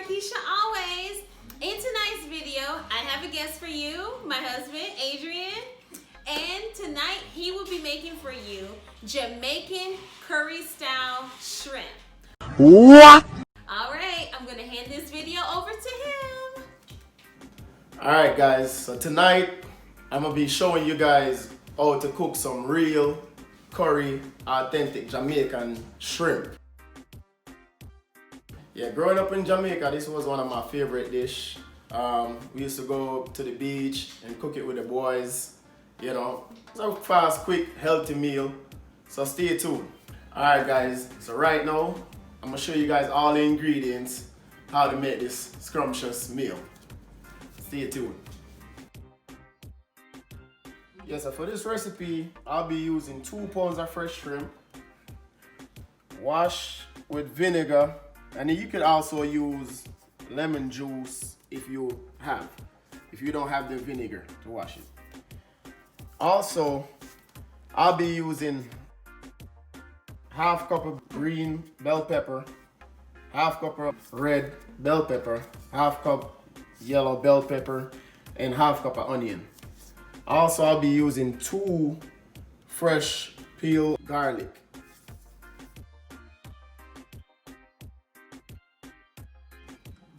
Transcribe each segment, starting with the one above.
Keisha always. In tonight's video, I have a guest for you, my husband, Adrian. And tonight, he will be making for you Jamaican curry style shrimp. What? All right, I'm gonna hand this video over to him. Alright guys, so tonight I'm gonna be showing you guys how to cook some real curry, authentic Jamaican shrimp. Yeah, growing up in Jamaica, this was one of my favorite dish. We used to go to the beach and cook it with the boys. You know, it's a fast, quick, healthy meal. So stay tuned. Alright guys, so right now, I'm gonna show you guys all the ingredients, how to make this scrumptious meal. Stay tuned. Yeah, so for this recipe, I'll be using 2 pounds of fresh shrimp, wash with vinegar, and you could also use lemon juice if you don't have the vinegar to wash it. Also, I'll be using half cup of green bell pepper, half cup of red bell pepper, half cup yellow bell pepper, and half cup of onion. Also, I'll be using 2 fresh peeled garlic.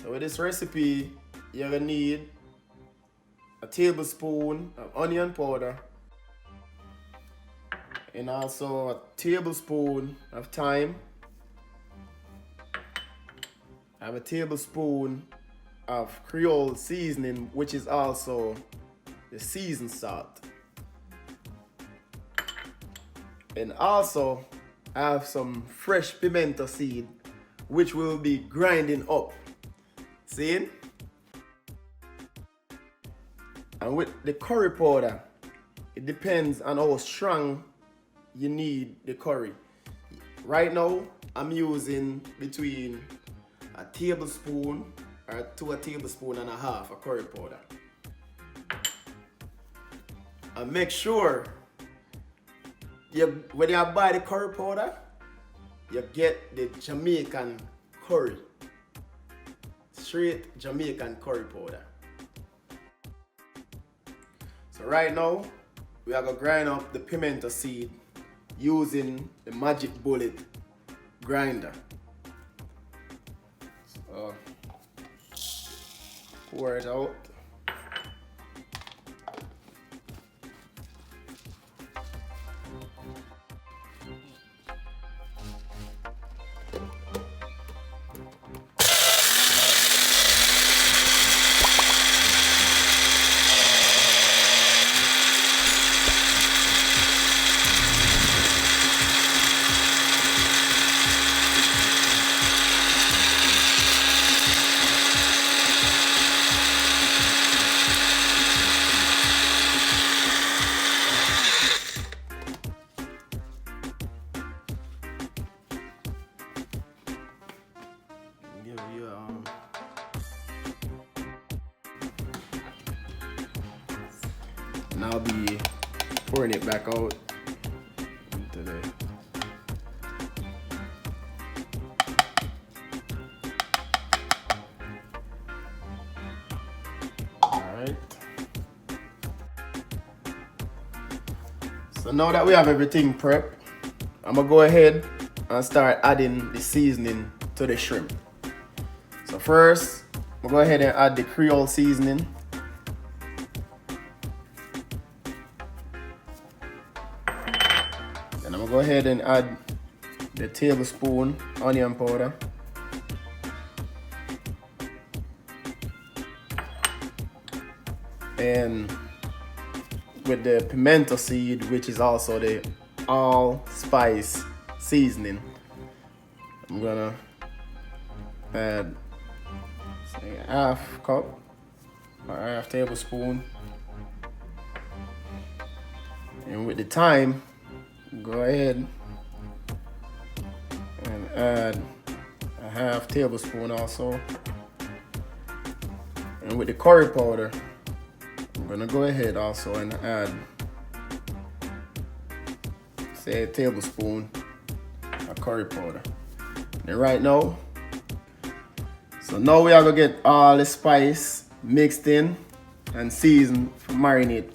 So with this recipe, you're gonna need a tablespoon of onion powder and also a tablespoon of thyme. I have a tablespoon of Creole seasoning, which is also the seasoned salt. And also I have some fresh pimento seed, which we'll be grinding up. See? And with the curry powder, it depends on how strong you need the curry. Right now, I'm using between a tablespoon or to a tablespoon and a half of curry powder. And make sure when you buy the curry powder, you get the Jamaican curry. Straight Jamaican curry powder. So right now, we are gonna grind up the pimento seed using the magic bullet grinder. So pour it out. And I'll be pouring it back out into the Alright. So now that we have everything prepped, I'm gonna go ahead and start adding the seasoning to the shrimp. So first, I'm gonna go ahead and add the Creole seasoning. Then I'm gonna go ahead and add the tablespoon onion powder. And with the pimento seed, which is also the allspice seasoning, I'm gonna add say half cup or half tablespoon. And with the thyme, go ahead and add a half tablespoon also. And with the curry powder, I'm gonna go ahead also and add say a tablespoon of curry powder. And right now, So now we are gonna get all the spice mixed in and seasoned for marinade.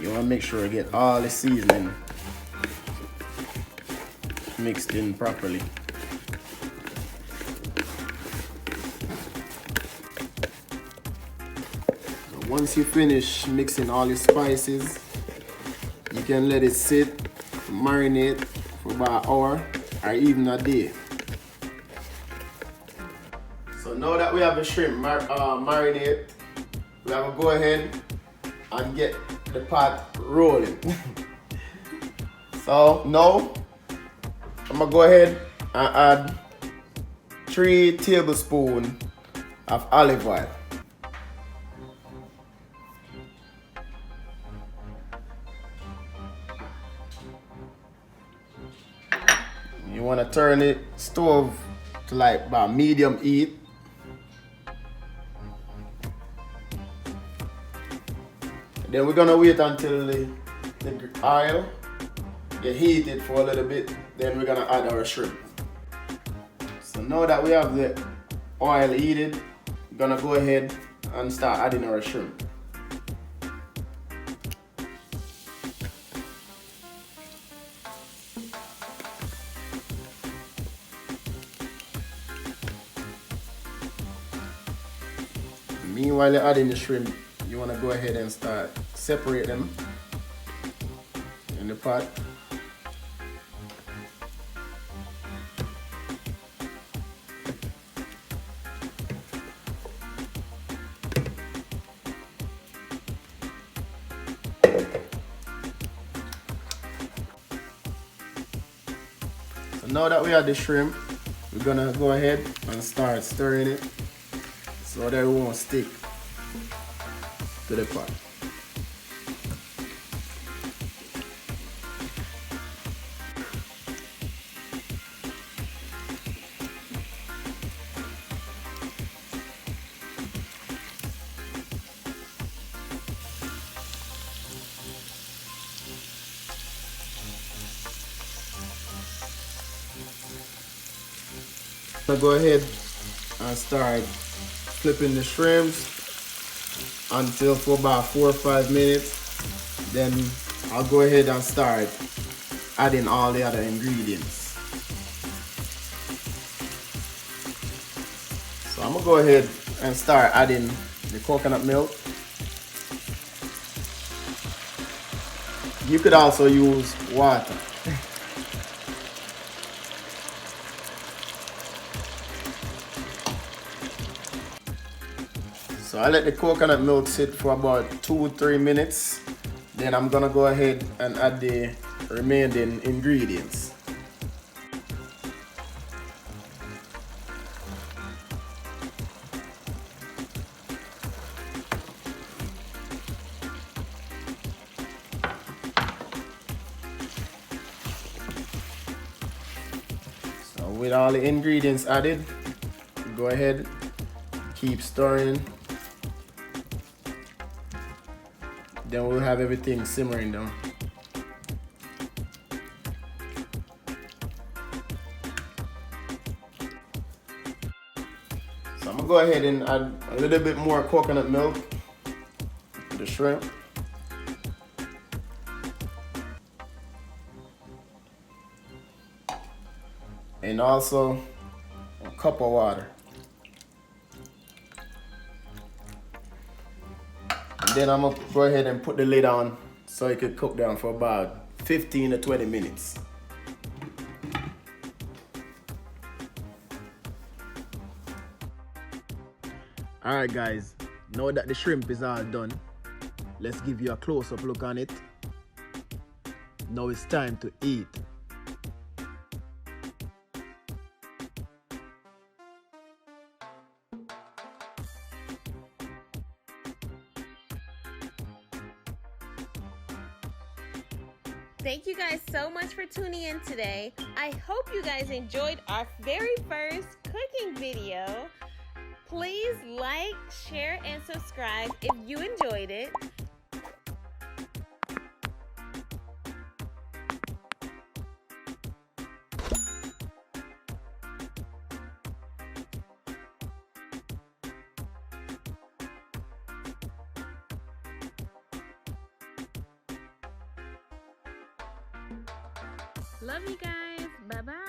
You want to make sure you get all the seasoning mixed in properly. So once you finish mixing all the spices, you can let it sit, marinate for about an hour or even a day. So now that we have the shrimp marinate, we have to go ahead and get the pot rolling. So now I'm gonna go ahead and add 3 tablespoons of olive oil. You want to turn it stove to like about medium heat. Then we're gonna wait until the oil get heated for a little bit. Then we're gonna add our shrimp. So now that we have the oil heated, we're gonna go ahead and start adding our shrimp. Meanwhile you're adding the shrimp, you want to go ahead and start separate them in the pot. So now that we have the shrimp, we're gonna go ahead and start stirring it so that it won't stick to the pot. Go ahead and start flipping the shrimps until for about 4 or 5 minutes. Then I'll go ahead and start adding all the other ingredients. So I'm gonna go ahead and start adding the coconut milk. You could also use water. So I let the coconut milk sit for about 2-3 minutes. Then I'm gonna go ahead and add the remaining ingredients. So with all the ingredients added, go ahead, keep stirring. Then we'll have everything simmering down. So I'm gonna go ahead and add a little bit more coconut milk to the shrimp. And also a cup of water. Then I'm gonna go ahead and put the lid on so it could cook down for about 15 to 20 minutes. Alright guys, now that the shrimp is all done, let's give you a close-up look on it. Now it's time to eat. Thank you guys so much for tuning in today. I hope you guys enjoyed our very first cooking video. Please like, share, and subscribe if you enjoyed it. Love you guys. Bye-bye.